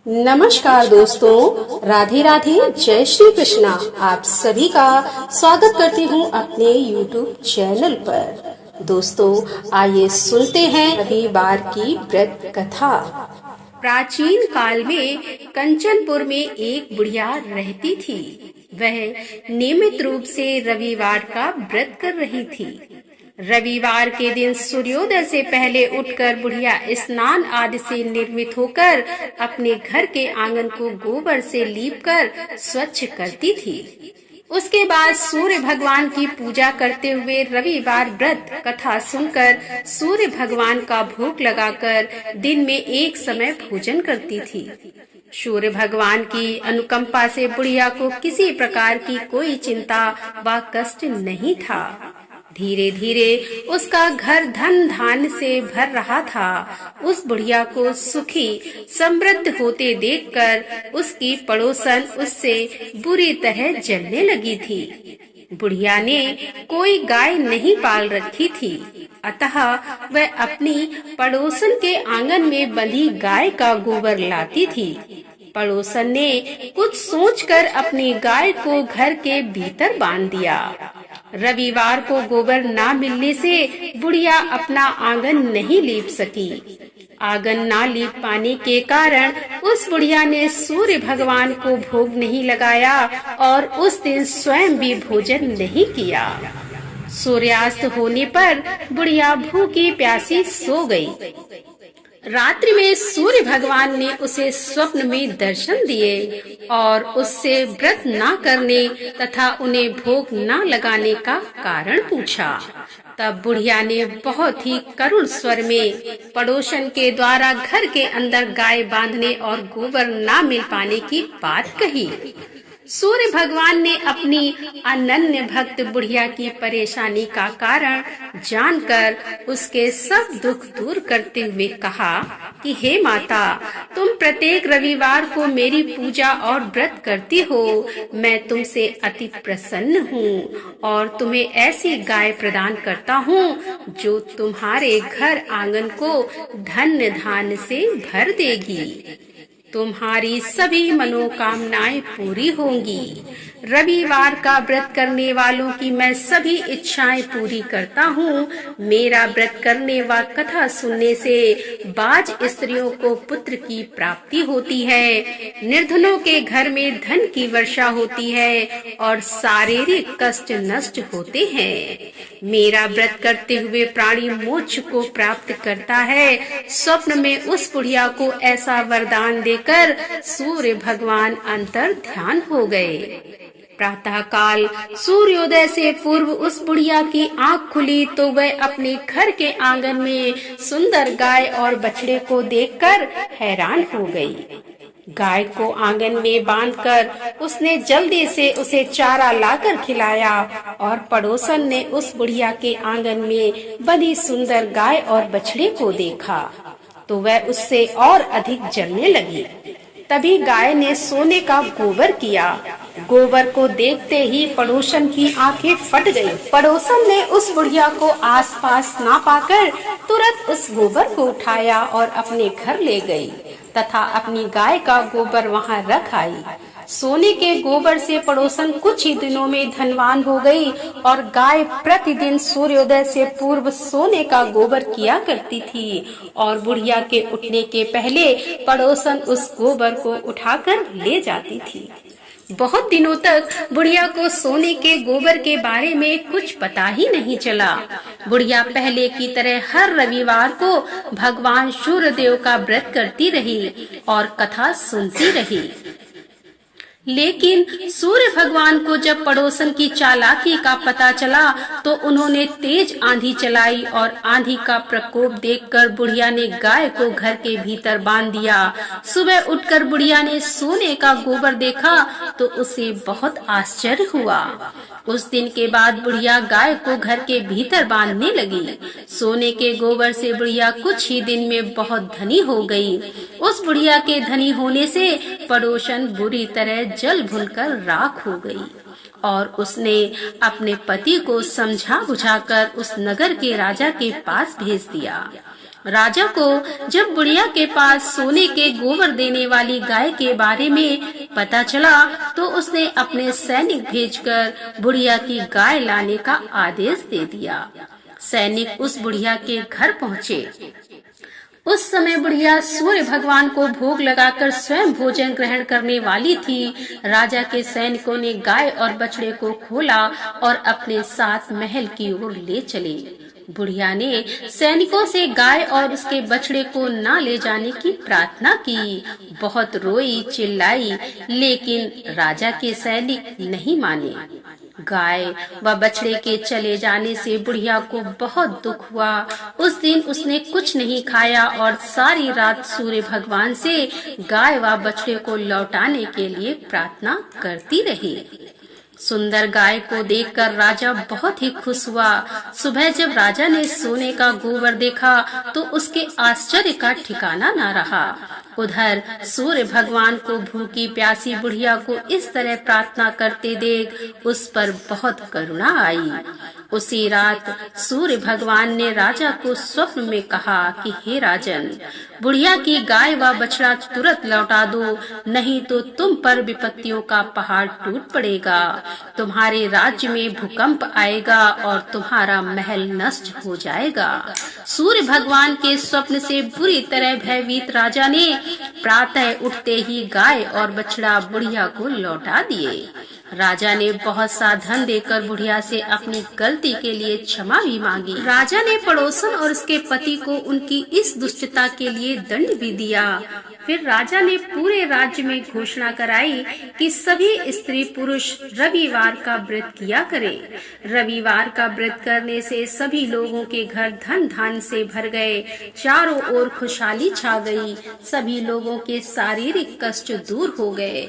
नमस्कार दोस्तों, राधे राधे, जय श्री कृष्णा। आप सभी का स्वागत करती हूँ अपने YouTube चैनल पर। दोस्तों, आइए सुनते हैं रविवार की व्रत कथा। प्राचीन काल में कंचनपुर में एक बुढ़िया रहती थी। वह नियमित रूप से रविवार का व्रत कर रही थी। रविवार के दिन सूर्योदय से पहले उठकर बुढ़िया स्नान आदि से निर्मित होकर अपने घर के आंगन को गोबर से लीपकर स्वच्छ करती थी। उसके बाद सूर्य भगवान की पूजा करते हुए रविवार व्रत कथा सुनकर सूर्य भगवान का भोग लगाकर दिन में एक समय भोजन करती थी। सूर्य भगवान की अनुकंपा से बुढ़िया को किसी प्रकार की कोई चिंता व कष्ट नहीं था। धीरे धीरे उसका घर धन धान्य से भर रहा था। उस बुढ़िया को सुखी समृद्ध होते देखकर उसकी पड़ोसन उससे बुरी तरह जलने लगी थी। बुढ़िया ने कोई गाय नहीं पाल रखी थी, अतः वह अपनी पड़ोसन के आंगन में बंधी गाय का गोबर लाती थी। पड़ोसन ने कुछ सोचकर अपनी गाय को घर के भीतर बांध दिया। रविवार को गोबर ना मिलने से बुढ़िया अपना आंगन नहीं लीप सकी। आंगन ना लीप पाने के कारण उस बुढ़िया ने सूर्य भगवान को भोग नहीं लगाया और उस दिन स्वयं भी भोजन नहीं किया। सूर्यास्त होने पर बुढ़िया भूखी प्यासी सो गई। रात्रि में सूर्य भगवान ने उसे स्वप्न में दर्शन दिए और उससे व्रत न करने तथा उन्हें भोग न लगाने का कारण पूछा। तब बुढ़िया ने बहुत ही करुण स्वर में पड़ोसन के द्वारा घर के अंदर गाय बांधने और गोबर न मिल पाने की बात कही। सूर्य भगवान ने अपनी अनन्य भक्त बुढ़िया की परेशानी का कारण जानकर उसके सब दुख दूर करते हुए कहा कि हे माता, तुम प्रत्येक रविवार को मेरी पूजा और व्रत करती हो। मैं तुमसे अति प्रसन्न हूँ और तुम्हें ऐसी गाय प्रदान करता हूँ जो तुम्हारे घर आंगन को धन्य धान्य से भर देगी। तुम्हारी सभी मनोकामनाएं पूरी होंगी। रविवार का व्रत करने वालों की मैं सभी इच्छाएं पूरी करता हूँ। मेरा व्रत करने व कथा सुनने से बाज स्त्रियों को पुत्र की प्राप्ति होती है, निर्धनों के घर में धन की वर्षा होती है और शारीरिक कष्ट नष्ट होते हैं। मेरा व्रत करते हुए प्राणी मोक्ष को प्राप्त करता है। स्वप्न में उस बुढ़िया को ऐसा वरदान देकर सूर्य भगवान अंतर ध्यान हो गए। प्रातः काल सूर्योदय से पूर्व उस बुढ़िया की आंख खुली तो वह अपने घर के आंगन में सुंदर गाय और बछड़े को देखकर हैरान हो गई। गाय को आंगन में बांधकर उसने जल्दी से उसे चारा लाकर खिलाया और पड़ोसन ने उस बुढ़िया के आंगन में बंधी सुंदर गाय और बछड़े को देखा तो वह उससे और अधिक जलने लगी। तभी गाय ने सोने का गोबर किया। गोबर को देखते ही पड़ोसन की आंखें फट गईं। पड़ोसन ने उस बुढ़िया को आसपास ना पाकर तुरंत उस गोबर को उठाया और अपने घर ले गई तथा अपनी गाय का गोबर वहां रख आई। सोने के गोबर से पड़ोसन कुछ ही दिनों में धनवान हो गई और गाय प्रतिदिन सूर्योदय से पूर्व सोने का गोबर किया करती थी और बुढ़िया के उठने के पहले पड़ोसन उस गोबर को उठाकर ले जाती थी। बहुत दिनों तक बुढ़िया को सोने के गोबर के बारे में कुछ पता ही नहीं चला। बुढ़िया पहले की तरह हर रविवार को भगवान सूर्यदेव का व्रत करती रही और कथा सुनती रही। लेकिन सूर्य भगवान को जब पड़ोसन की चालाकी का पता चला तो उन्होंने तेज आंधी चलाई और आंधी का प्रकोप देखकर बुढ़िया ने गाय को घर के भीतर बांध दिया। सुबह उठकर बुढ़िया ने सोने का गोबर देखा तो उसे बहुत आश्चर्य हुआ। उस दिन के बाद बुढ़िया गाय को घर के भीतर बांधने लगी। सोने के गोबर से बुढ़िया कुछ ही दिन में बहुत धनी हो गई। उस बुढ़िया के धनी होने से पड़ोसन बुरी तरह जल भुनकर राख हो गई और उसने अपने पति को समझा बुझाकर उस नगर के राजा के पास भेज दिया। राजा को जब बुढ़िया के पास सोने के गोबर देने वाली गाय के बारे में पता चला तो उसने अपने सैनिक भेजकर बुढ़िया की गाय लाने का आदेश दे दिया। सैनिक उस बुढ़िया के घर पहुँचे। उस समय बुढ़िया सूर्य भगवान को भोग लगाकर स्वयं भोजन ग्रहण करने वाली थी। राजा के सैनिकों ने गाय और बछड़े को खोला और अपने साथ महल की ओर ले चले। बुढ़िया ने सैनिकों से गाय और उसके बछड़े को न ले जाने की प्रार्थना की। बहुत रोई चिल्लाई, लेकिन राजा के सैनिक नहीं माने। गाय व बछड़े के चले जाने से बुढ़िया को बहुत दुख हुआ। उस दिन उसने कुछ नहीं खाया और सारी रात सूर्य भगवान से गाय व बछड़े को लौटाने के लिए प्रार्थना करती रही। सुंदर गाय को देखकर राजा बहुत ही खुश हुआ। सुबह जब राजा ने सोने का गोबर देखा तो उसके आश्चर्य का ठिकाना न रहा। उधर सूर्य भगवान को भूखी प्यासी बुढ़िया को इस तरह प्रार्थना करते देख उस पर बहुत करुणा आई। उसी रात सूर्य भगवान ने राजा को स्वप्न में कहा कि हे राजन, बुढ़िया की गाय व बछड़ा तुरंत लौटा दो, नहीं तो तुम पर विपत्तियों का पहाड़ टूट पड़ेगा। तुम्हारे राज्य में भूकंप आएगा और तुम्हारा महल नष्ट हो जाएगा। सूर्य भगवान के स्वप्न से बुरी तरह भयभीत राजा ने प्रातः उठते ही गाय और बछड़ा बुढ़िया को लौटा दिए। राजा ने बहुत सा धन देकर बुढ़िया से अपनी गलती के लिए क्षमा भी मांगी। राजा ने पड़ोसन और उसके पति को उनकी इस दुष्टता के लिए दंड भी दिया। फिर राजा ने पूरे राज्य में घोषणा कराई कि सभी स्त्री पुरुष रविवार का व्रत किया करें। रविवार का व्रत करने से सभी लोगों के घर धन धान से भर गए। चारों ओर खुशहाली छा गई। सभी लोगों के शारीरिक कष्ट दूर हो गए।